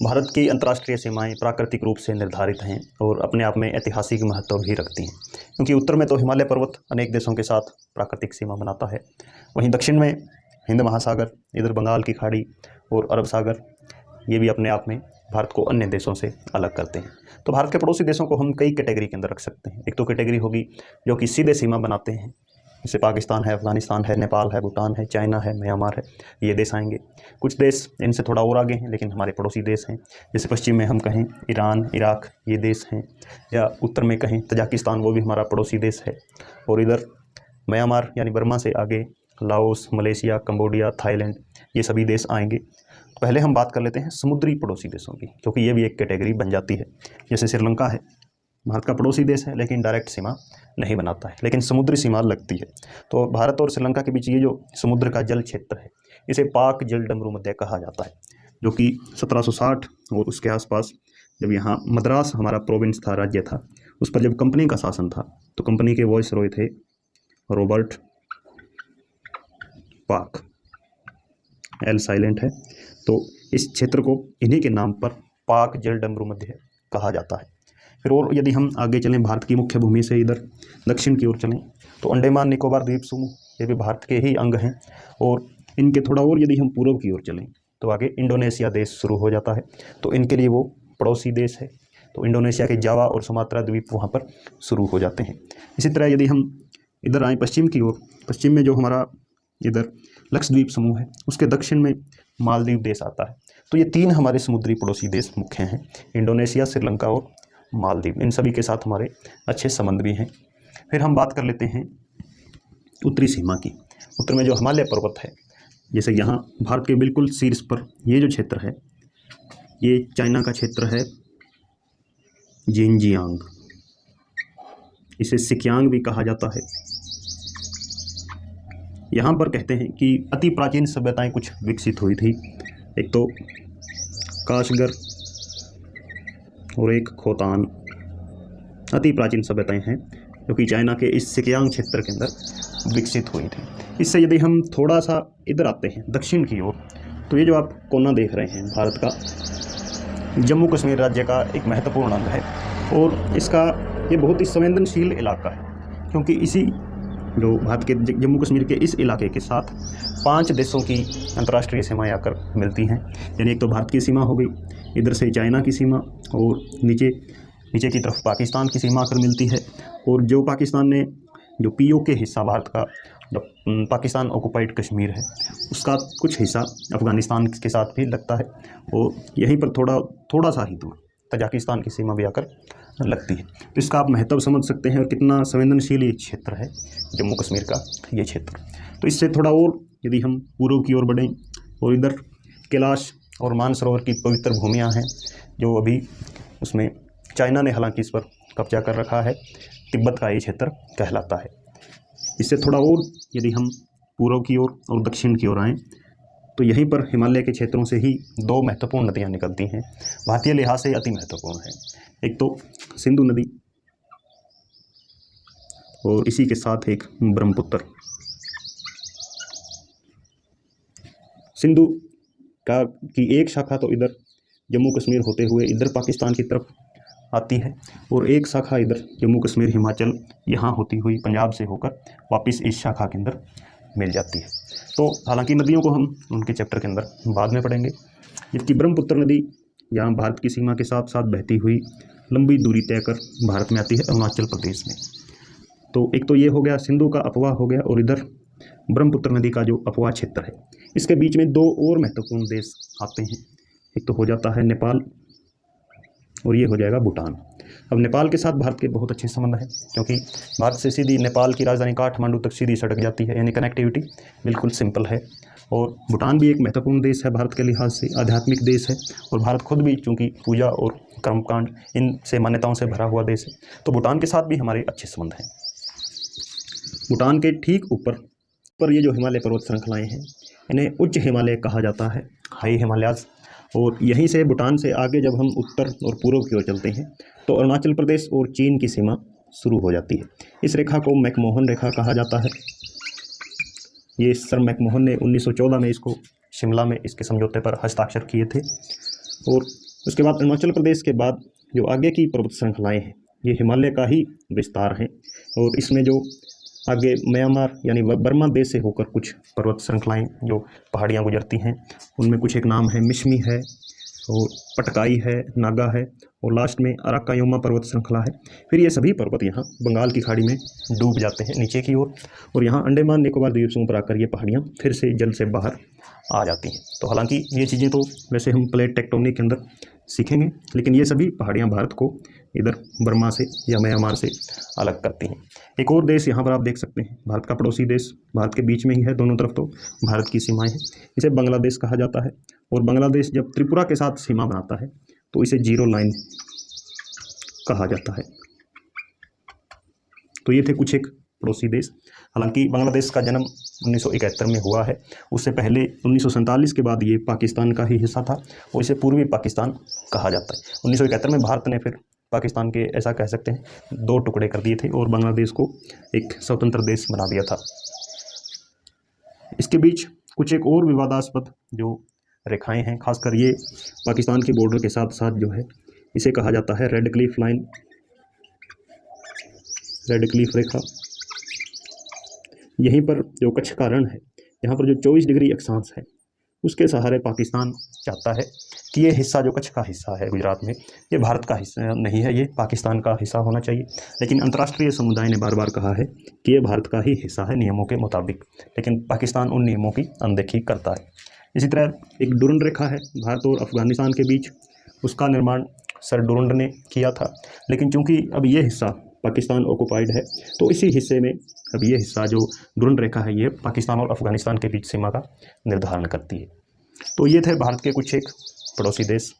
भारत की अंतर्राष्ट्रीय सीमाएं प्राकृतिक रूप से निर्धारित हैं और अपने आप में ऐतिहासिक महत्व भी रखती हैं, क्योंकि उत्तर में तो हिमालय पर्वत अनेक देशों के साथ प्राकृतिक सीमा बनाता है। वहीं दक्षिण में हिंद महासागर, इधर बंगाल की खाड़ी और अरब सागर, ये भी अपने आप में भारत को अन्य देशों से अलग करते हैं। तो भारत के पड़ोसी देशों को हम कई कैटेगरी के अंदर रख सकते हैं। एक तो कैटेगरी होगी जो कि सीधे सीमा बनाते हैं, जैसे पाकिस्तान है, अफगानिस्तान है, नेपाल है, भूटान है, चाइना है, म्यांमार है, ये देश आएंगे। कुछ देश इनसे थोड़ा और आगे हैं लेकिन हमारे पड़ोसी देश हैं, जैसे पश्चिम में हम कहें ईरान, इराक, ये देश हैं, या उत्तर में कहें तजाकिस्तान, वो भी हमारा पड़ोसी देश है। और इधर म्यांमार यानी बर्मा से आगे लाओस, मलेशिया, कंबोडिया, थाईलैंड, ये सभी देश आएंगे। पहले हम बात कर लेते हैं समुद्री पड़ोसी देशों की, क्योंकि ये भी एक कैटेगरी बन जाती है। जैसे श्रीलंका है, भारत का पड़ोसी देश है लेकिन डायरेक्ट सीमा नहीं बनाता है, लेकिन समुद्री सीमा लगती है। तो भारत और श्रीलंका के बीच ये जो समुद्र का जल क्षेत्र है, इसे पाक जल डमरू मध्य कहा जाता है, जो कि 1760 और उसके आसपास जब यहाँ मद्रास हमारा प्रोविंस था, राज्य था, उस पर जब कंपनी का शासन था तो कंपनी के वाइसरॉय थे रॉबर्ट पाक, एल साइलेंट है। तो इस क्षेत्र को इन्हीं के नाम पर पाक जल डमरू मध्य कहा जाता है। फिर और यदि हम आगे चलें, भारत की मुख्य भूमि से इधर दक्षिण की ओर चलें तो अंडमान निकोबार द्वीप समूह, ये भी भारत के ही अंग हैं। और इनके थोड़ा और यदि हम पूर्व की ओर चलें तो आगे इंडोनेशिया देश शुरू हो जाता है, तो इनके लिए वो पड़ोसी देश है। तो इंडोनेशिया के जावा और सुमात्रा द्वीप वहाँ पर शुरू हो जाते हैं। इसी तरह यदि हम इधर आएँ पश्चिम की ओर, पश्चिम में जो हमारा इधर लक्षद्वीप समूह है, उसके दक्षिण में मालदीव देश आता है। तो ये तीन हमारे समुद्री पड़ोसी देश मुख्य हैं, इंडोनेशिया, श्रीलंका और मालदीव। इन सभी के साथ हमारे अच्छे संबंध भी हैं। फिर हम बात कर लेते हैं उत्तरी सीमा की। उत्तर में जो हिमालय पर्वत है, जैसे यहाँ भारत के बिल्कुल शीर्ष पर ये जो क्षेत्र है, ये चाइना का क्षेत्र है, जिनजियांग, इसे सिकियांग भी कहा जाता है। यहाँ पर कहते हैं कि अति प्राचीन सभ्यताएं कुछ विकसित हुई थी। एक तो काशगर और एक खोतान, अति प्राचीन सभ्यताएं हैं जो कि चाइना के इस सिकियांग क्षेत्र के अंदर विकसित हुई थी। इससे यदि हम थोड़ा सा इधर आते हैं दक्षिण की ओर, तो ये जो आप कोना देख रहे हैं भारत का, जम्मू कश्मीर राज्य का एक महत्वपूर्ण अंग है। और इसका ये बहुत ही संवेदनशील इलाका है, क्योंकि इसी जो भारत के जम्मू कश्मीर के इस इलाके के साथ 5 देशों की अंतर्राष्ट्रीय सीमाएं आकर मिलती हैं। यानी एक तो भारत की सीमा हो गई, इधर से चाइना की सीमा, और नीचे की तरफ पाकिस्तान की सीमा आकर मिलती है। और जो पाकिस्तान ने जो पीओके हिस्सा भारत का, जो पाकिस्तान ऑक्युपाइड कश्मीर है, उसका कुछ हिस्सा अफगानिस्तान के साथ भी लगता है। और यहीं पर थोड़ा सा ही दूर तजाकिस्तान की सीमा भी आकर लगती है। तो इसका आप महत्व समझ सकते हैं और कितना संवेदनशील ये क्षेत्र है जम्मू कश्मीर का ये क्षेत्र। तो इससे थोड़ा और यदि हम पूर्व की ओर बढ़ें, और इधर कैलाश और मानसरोवर की पवित्र भूमियाँ हैं, जो अभी उसमें चाइना ने हालांकि इस पर कब्जा कर रखा है, तिब्बत का ये क्षेत्र कहलाता है। इससे थोड़ा और यदि हम पूर्व की ओर और दक्षिण की ओर आएँ तो यहीं पर हिमालय के क्षेत्रों से ही 2 महत्वपूर्ण नदियाँ निकलती हैं, भारतीय लिहाज से अति महत्वपूर्ण है। एक तो सिंधु नदी और इसी के साथ एक ब्रह्मपुत्र। सिंधु का की एक शाखा तो इधर जम्मू कश्मीर होते हुए इधर पाकिस्तान की तरफ आती है, और एक शाखा इधर जम्मू कश्मीर, हिमाचल, यहाँ होती हुई पंजाब से होकर वापस इस शाखा के अंदर मिल जाती है। तो हालांकि नदियों को हम उनके चैप्टर के अंदर बाद में पढ़ेंगे। जबकि ब्रह्मपुत्र नदी यहाँ भारत की सीमा के साथ साथ बहती हुई लंबी दूरी तय कर भारत में आती है, अरुणाचल प्रदेश में। तो एक तो ये हो गया, सिंधु का अपवाह हो गया, और इधर ब्रह्मपुत्र नदी का जो अपवाह क्षेत्र है, इसके बीच में 2 और महत्वपूर्ण देश आते हैं। एक तो हो जाता है नेपाल, और ये हो जाएगा भूटान। अब नेपाल के साथ भारत के बहुत अच्छे संबंध हैं, क्योंकि भारत से सीधी नेपाल की राजधानी काठमांडू तक सीधी सड़क जाती है, यानी कनेक्टिविटी बिल्कुल सिंपल है। और भूटान भी एक महत्वपूर्ण देश है भारत के लिहाज से, आध्यात्मिक देश है, और भारत खुद भी चूँकि पूजा और कर्मकांड इन से मान्यताओं से भरा हुआ देश है, तो भूटान के साथ भी हमारे अच्छे संबंध हैं। भूटान के ठीक ऊपर ये जो हिमालय पर्वत श्रृंखलाएँ हैं, इन्हें उच्च हिमालय कहा जाता है, हाई हिमालयाज़। और यहीं से भूटान से आगे जब हम उत्तर और पूर्व की ओर चलते हैं तो अरुणाचल प्रदेश और चीन की सीमा शुरू हो जाती है। इस रेखा को मैकमोहन रेखा कहा जाता है। ये सर मैकमोहन ने 1914 में इसको शिमला में इसके समझौते पर हस्ताक्षर किए थे। और उसके बाद अरुणाचल प्रदेश के बाद जो आगे की पर्वत श्रृंखलाएँ हैं ये हिमालय का ही विस्तार है। और इसमें जो आगे म्यांमार यानी बर्मा देश से होकर कुछ पर्वत श्रृंखलाएँ जो पहाड़ियाँ गुजरती हैं, उनमें कुछ एक नाम है मिशमी है और पटकाई है, नागा है और लास्ट में अराकायोमा पर्वत श्रृंखला है। फिर ये सभी पर्वत यहाँ बंगाल की खाड़ी में डूब जाते हैं नीचे की ओर और यहाँ अंडमान निकोबार द्वीप समूह पर आकर ये पहाड़ियाँ फिर से जल से बाहर आ जाती हैं। तो हालांकि ये चीज़ें तो वैसे हम प्लेट टेक्टोनिक के अंदर सीखेंगे, लेकिन ये सभी पहाड़ियाँ भारत को इधर बर्मा से या म्यांमार से अलग करती हैं। एक और देश यहाँ पर आप देख सकते हैं, भारत का पड़ोसी देश, भारत के बीच में ही है, दोनों तरफ तो भारत की सीमाएं हैं। इसे बांग्लादेश कहा जाता है और बांग्लादेश जब त्रिपुरा के साथ सीमा बनाता है तो इसे जीरो लाइन कहा जाता है। तो ये थे कुछ एक पड़ोसी देश। हालांकि बांग्लादेश का जन्म 1971 में हुआ है, उससे पहले 1947 के बाद ये पाकिस्तान का ही हिस्सा था और इसे पूर्वी पाकिस्तान कहा जाता है। 1971 में भारत ने फिर पाकिस्तान के ऐसा कह सकते हैं 2 टुकड़े कर दिए थे और बांग्लादेश को एक स्वतंत्र देश बना दिया था। इसके बीच कुछ एक और विवादास्पद जो रेखाएं हैं, खासकर ये पाकिस्तान के बॉर्डर के साथ साथ जो है इसे कहा जाता है Radcliffe line, Radcliffe रेखा। यहीं पर जो कच्छ का रण है, यहाँ पर जो 24 डिग्री अक्षांश है, उसके सहारे पाकिस्तान चाहता है कि ये हिस्सा जो कच्छ का हिस्सा है गुजरात में, ये भारत का हिस्सा नहीं है, ये पाकिस्तान का हिस्सा होना चाहिए। लेकिन अंतर्राष्ट्रीय समुदाय ने बार बार कहा है कि ये भारत का ही हिस्सा है नियमों के मुताबिक, लेकिन पाकिस्तान उन नियमों की अनदेखी करता है। इसी तरह एक डुरंड रेखा है भारत और अफगानिस्तान के बीच, उसका निर्माण सर डुरंड ने किया था, लेकिन चूंकि अब ये हिस्सा पाकिस्तान ऑक्युपाइड है तो इसी हिस्से में अब ये हिस्सा जो डुरंड रेखा है ये पाकिस्तान और अफगानिस्तान के बीच सीमा का निर्धारण करती है। तो ये थे भारत के कुछ एक पड़ोसी देश।